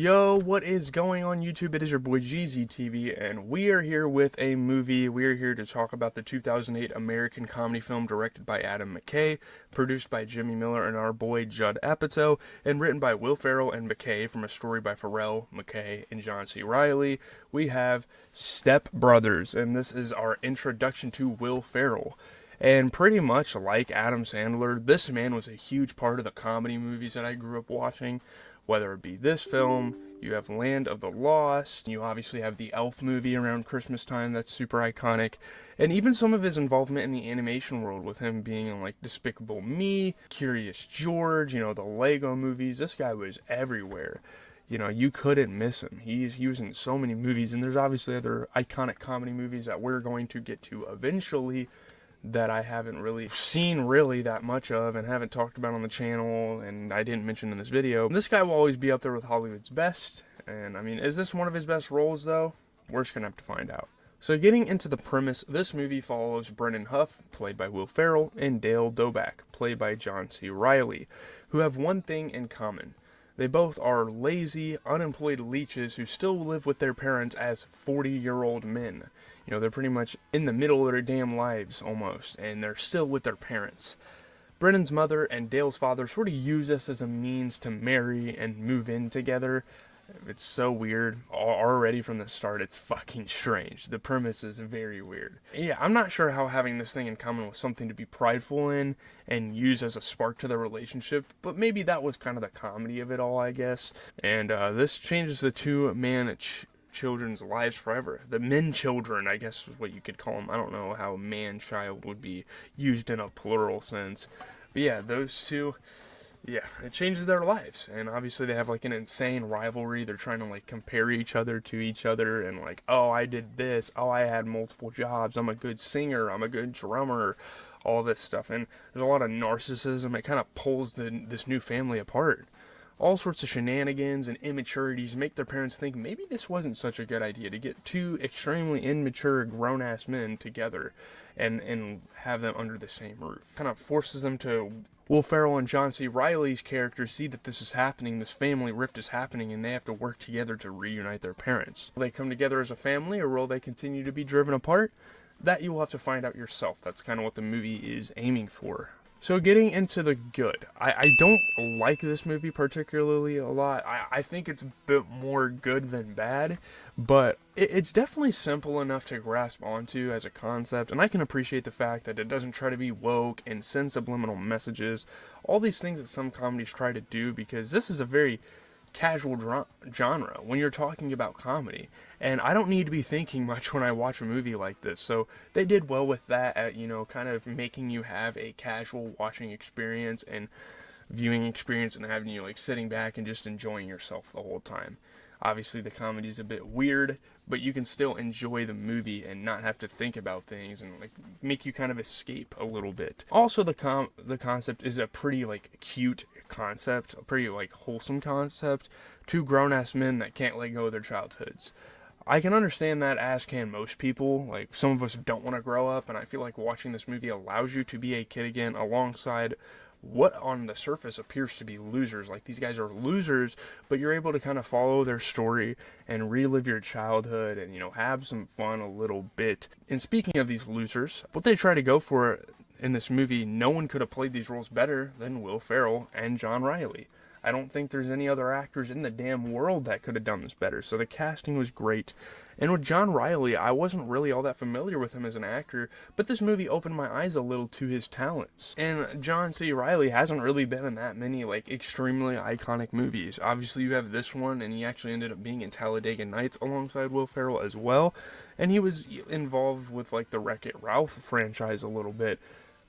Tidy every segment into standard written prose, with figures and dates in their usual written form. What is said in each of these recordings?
Yo, what is going on YouTube? It is your boy GZTV, and we are here with a movie. We are here to talk about the 2008 American comedy film directed by Adam McKay, produced by Jimmy Miller and our boy Judd Apatow, and written by Will Ferrell and McKay from a story by Ferrell, McKay, and John C. Reilly. We have Step Brothers, and this is our introduction to Will Ferrell. And pretty much like Adam Sandler, this man was a huge part of the comedy movies that I grew up watching. Whether it be this film, you have Land of the Lost, you obviously have the Elf movie around Christmas time that's super iconic, and even some of his involvement in the animation world with him being in like Despicable Me, Curious George, the Lego movies. This guy was everywhere. You couldn't miss him. He was in so many movies, and there's obviously other iconic comedy movies that we're going to get to eventually that I haven't really seen that much of and haven't talked about on the channel, and I didn't mention in this video. This guy will always be up there with Hollywood's best, and I mean, is this one of his best roles though? We're just gonna have to find out. So getting into the premise, this movie follows Brennan Huff, played by Will Ferrell, and Dale Doback, played by John C. Reilly, who have one thing in common. They both are lazy, unemployed leeches who still live with their parents as 40-year-old men. They're pretty much in the middle of their damn lives, almost, and they're still with their parents. Brennan's mother and Dale's father sort of use this as a means to marry and move in together. It's so weird. Already from the start, it's fucking strange. The premise is very weird. Yeah, I'm not sure how having this thing in common was something to be prideful in and use as a spark to their relationship, but maybe that was kind of the comedy of it all, I guess. And this changes the two-man children's lives forever. The men children, I guess is what you could call them. I don't know how man-child would be used in a plural sense. But yeah, those two... yeah, it changes their lives, and obviously they have like an insane rivalry. They're trying to like compare each other to each other, and like, oh, I did this, oh, I had multiple jobs, I'm a good singer, I'm a good drummer, all this stuff. And there's a lot of narcissism. It kind of pulls this new family apart. All sorts of shenanigans and immaturities make their parents think maybe this wasn't such a good idea to get two extremely immature grown-ass men together and have them under the same roof. Kind of forces them to... Will Ferrell and John C. Reilly's characters see that this is happening, this family rift is happening, and they have to work together to reunite their parents. Will they come together as a family, or will they continue to be driven apart? That you will have to find out yourself. That's kind of what the movie is aiming for. So getting into the good, I don't like this movie particularly a lot. I think it's a bit more good than bad, but it's definitely simple enough to grasp onto as a concept, and I can appreciate the fact that it doesn't try to be woke and send subliminal messages, all these things that some comedies try to do, because this is a very casual genre when you're talking about comedy, and I don't need to be thinking much when I watch a movie like this. So they did well with that at kind of making you have a casual watching experience and viewing experience, and having you like sitting back and just enjoying yourself the whole time. Obviously the comedy is a bit weird, but you can still enjoy the movie and not have to think about things, and like make you kind of escape a little bit. Also, the concept is a pretty like cute concept, a pretty like wholesome concept. Two grown-ass men that can't let go of their childhoods. I can understand that, as can most people. Like, some of us don't want to grow up, and I feel like watching this movie allows you to be a kid again alongside what on the surface appears to be losers. Like, these guys are losers, but you're able to kind of follow their story and relive your childhood and, have some fun a little bit. And speaking of these losers, what they try to go for in this movie, no one could have played these roles better than Will Ferrell and John Reilly. I don't think there's any other actors in the damn world that could have done this better. So the casting was great. And with John Reilly, I wasn't really all that familiar with him as an actor, but this movie opened my eyes a little to his talents. And John C. Reilly hasn't really been in that many, like, extremely iconic movies. Obviously, you have this one, and he actually ended up being in Talladega Nights alongside Will Ferrell as well. And he was involved with, like, the Wreck-It Ralph franchise a little bit.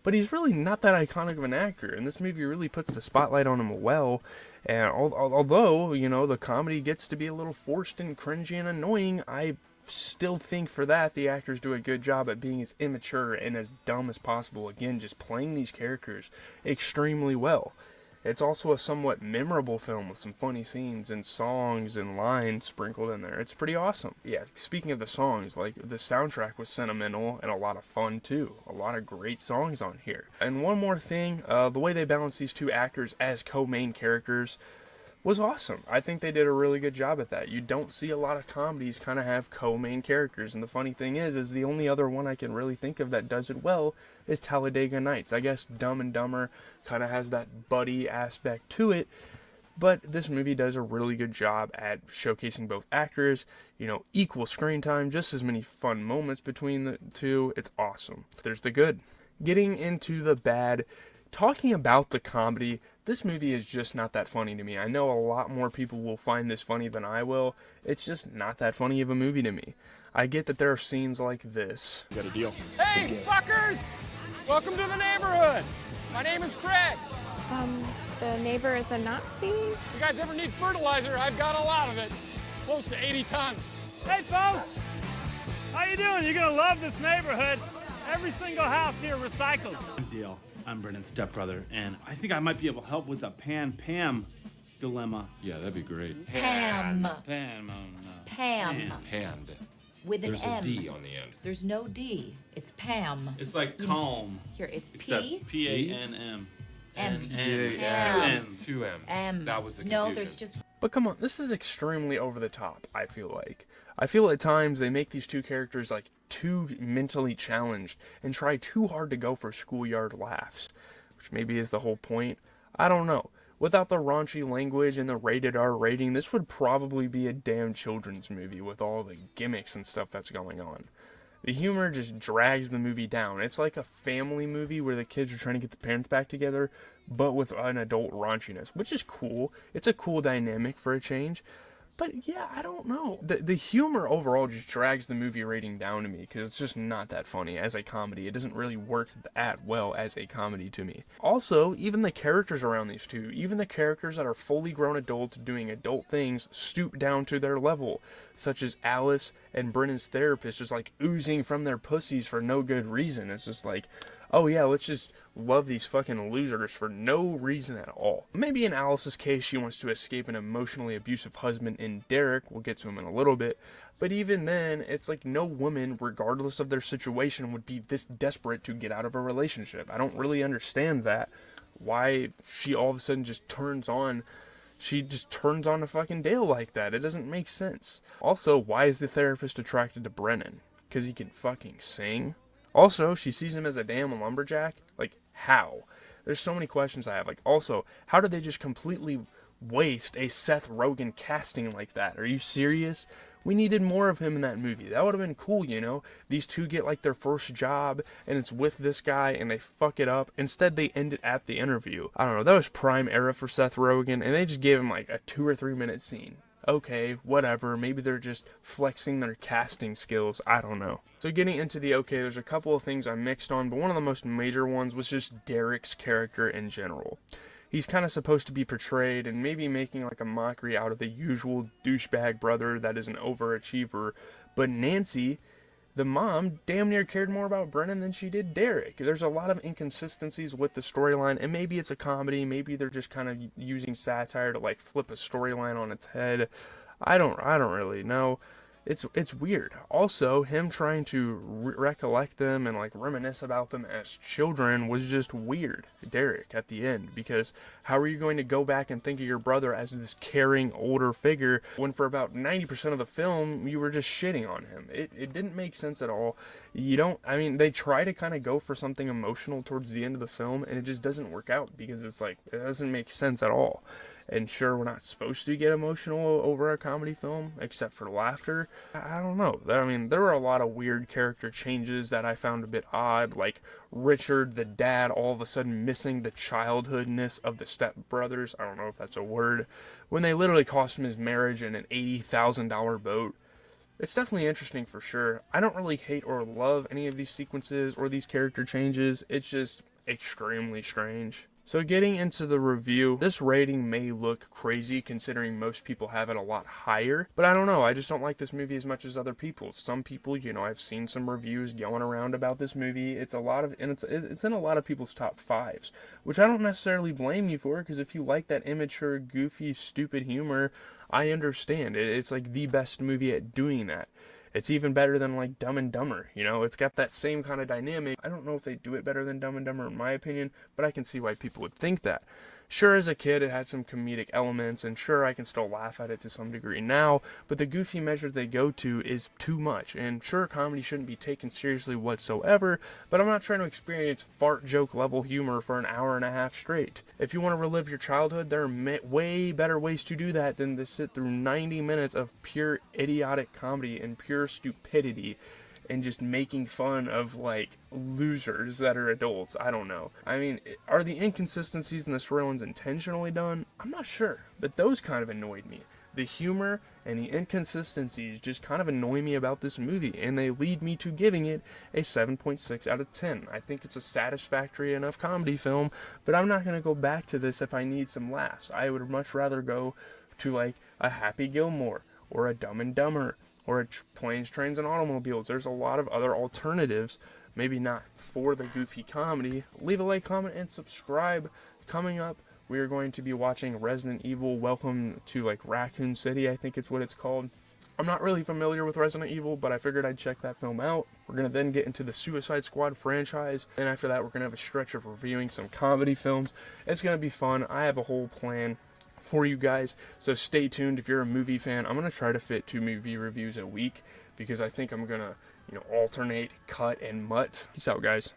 But he's really not that iconic of an actor, and this movie really puts the spotlight on him well. And although, the comedy gets to be a little forced and cringy and annoying, I still think for that the actors do a good job at being as immature and as dumb as possible. Again, just playing these characters extremely well. It's also a somewhat memorable film with some funny scenes and songs and lines sprinkled in there. It's pretty awesome. Yeah, speaking of the songs, like, the soundtrack was sentimental and a lot of fun too. A lot of great songs on here. And one more thing, the way they balance these two actors as co-main characters, was awesome. I think they did a really good job at that. You don't see a lot of comedies kind of have co-main characters, and the funny thing is the only other one I can really think of that does it well is Talladega Nights. I guess Dumb and Dumber kind of has that buddy aspect to it, but this movie does a really good job at showcasing both actors, equal screen time, just as many fun moments between the two. It's awesome. There's the good. Getting into the bad, talking about the comedy, this movie is just not that funny to me. I know a lot more people will find this funny than I will. It's just not that funny of a movie to me. I get that there are scenes like this. Got a deal. Hey, fuckers! Welcome to the neighborhood. My name is Craig. The neighbor is a Nazi? You guys ever need fertilizer? I've got a lot of it. Close to 80 tons. Hey, folks! How you doing? You're gonna love this neighborhood. Every single house here recycles. I'm Dale. I'm Brennan's stepbrother, and I think I might be able to help with the Pan-Pam dilemma. Yeah, that'd be great. Pam. Pam. Pam. Hand. With an There's M. a D on the end. There's no D. It's Pam. It's like calm. Here, it's Except P. P-A-N-M. M. N. Two M's. M. That was the confusion. No, there's just But come on, this is extremely over the top, I feel like. I feel at times they make these two characters like too mentally challenged and try too hard to go for schoolyard laughs, which maybe is the whole point. I don't know. Without the raunchy language and the rated R rating, this would probably be a damn children's movie with all the gimmicks and stuff that's going on. The humor just drags the movie down. It's like a family movie where the kids are trying to get the parents back together, but with an adult raunchiness, which is cool. It's a cool dynamic for a change. But yeah, I don't know. The humor overall just drags the movie rating down to me because it's just not that funny as a comedy. It doesn't really work that well as a comedy to me. Also, even the characters around these two, even the characters that are fully grown adults doing adult things, stoop down to their level, such as Alice and Brennan's therapist just like oozing from their pussies for no good reason. It's just like, oh yeah, let's just love these fucking losers for no reason at all. Maybe in Alice's case, she wants to escape an emotionally abusive husband in Derek. We'll get to him in a little bit. But even then, it's like no woman, regardless of their situation, would be this desperate to get out of a relationship. I don't really understand that. Why she all of a sudden just turns on to fucking Dale like that. It doesn't make sense. Also, why is the therapist attracted to Brennan? Because he can fucking sing? Also, she sees him as a damn lumberjack? Like, how? There's so many questions I have. Like, also, how did they just completely waste a Seth Rogen casting like that? Are you serious? We needed more of him in that movie. That would have been cool, These two get, like, their first job, and it's with this guy, and they fuck it up. Instead, they end it at the interview. I don't know. That was prime era for Seth Rogen, and they just gave him, like, a 2 or 3 minute scene. Okay, whatever, maybe they're just flexing their casting skills, I don't know. So getting into there's a couple of things I mixed on, but one of the most major ones was just Derek's character in general. He's kind of supposed to be portrayed and maybe making like a mockery out of the usual douchebag brother that is an overachiever, but Nancy, the mom, damn near cared more about Brennan than she did Derek. There's a lot of inconsistencies with the storyline, and maybe it's a comedy, maybe they're just kind of using satire to like flip a storyline on its head. I don't really know. It's weird. Also, him trying to recollect them and like reminisce about them as children was just weird, Derek, at the end, because how are you going to go back and think of your brother as this caring older figure when for about 90% of the film you were just shitting on him? It didn't make sense at all. They try to kind of go for something emotional towards the end of the film, and it just doesn't work out because it's like, it doesn't make sense at all. And sure, we're not supposed to get emotional over a comedy film, except for laughter. I don't know. There were a lot of weird character changes that I found a bit odd, like Richard, the dad, all of a sudden missing the childhoodness of the stepbrothers. I don't know if that's a word. When they literally cost him his marriage and an $80,000 boat. It's definitely interesting for sure. I don't really hate or love any of these sequences or these character changes. It's just extremely strange. So getting into the review, this rating may look crazy considering most people have it a lot higher, but I don't know, I just don't like this movie as much as other people. Some people, I've seen some reviews going around about this movie. It's in a lot of people's top fives, which I don't necessarily blame you for, because if you like that immature, goofy, stupid humor, I understand. It's like the best movie at doing that. It's even better than like Dumb and Dumber, you know? It's got that same kind of dynamic. I don't know if they do it better than Dumb and Dumber in my opinion, but I can see why people would think that. Sure, as a kid, it had some comedic elements, and sure, I can still laugh at it to some degree now, but the goofy measure they go to is too much, and sure, comedy shouldn't be taken seriously whatsoever, but I'm not trying to experience fart joke level humor for an hour and a half straight. If you want to relive your childhood, there are way better ways to do that than to sit through 90 minutes of pure idiotic comedy and pure stupidity and just making fun of, like, losers that are adults. I don't know. I mean, are the inconsistencies in the storylines intentionally done? I'm not sure, but those kind of annoyed me. The humor and the inconsistencies just kind of annoy me about this movie, and they lead me to giving it a 7.6 out of 10. I think it's a satisfactory enough comedy film, but I'm not going to go back to this if I need some laughs. I would much rather go to, like, a Happy Gilmore or a Dumb and Dumber or a Planes, Trains, and Automobiles. There's a lot of other alternatives, maybe not for the goofy comedy. Leave a like, comment, and subscribe. Coming up, we are going to be watching Resident Evil Welcome to, like, Raccoon City, I think it's what it's called. I'm not really familiar with Resident Evil, but I figured I'd check that film out. We're going to then get into the Suicide Squad franchise, and after that, we're going to have a stretch of reviewing some comedy films. It's going to be fun. I have a whole plan for you guys, so stay tuned. If you're a movie fan, I'm going to try to fit 2 movie reviews a week, because I think I'm going to, alternate cut and mutt. Peace out, guys.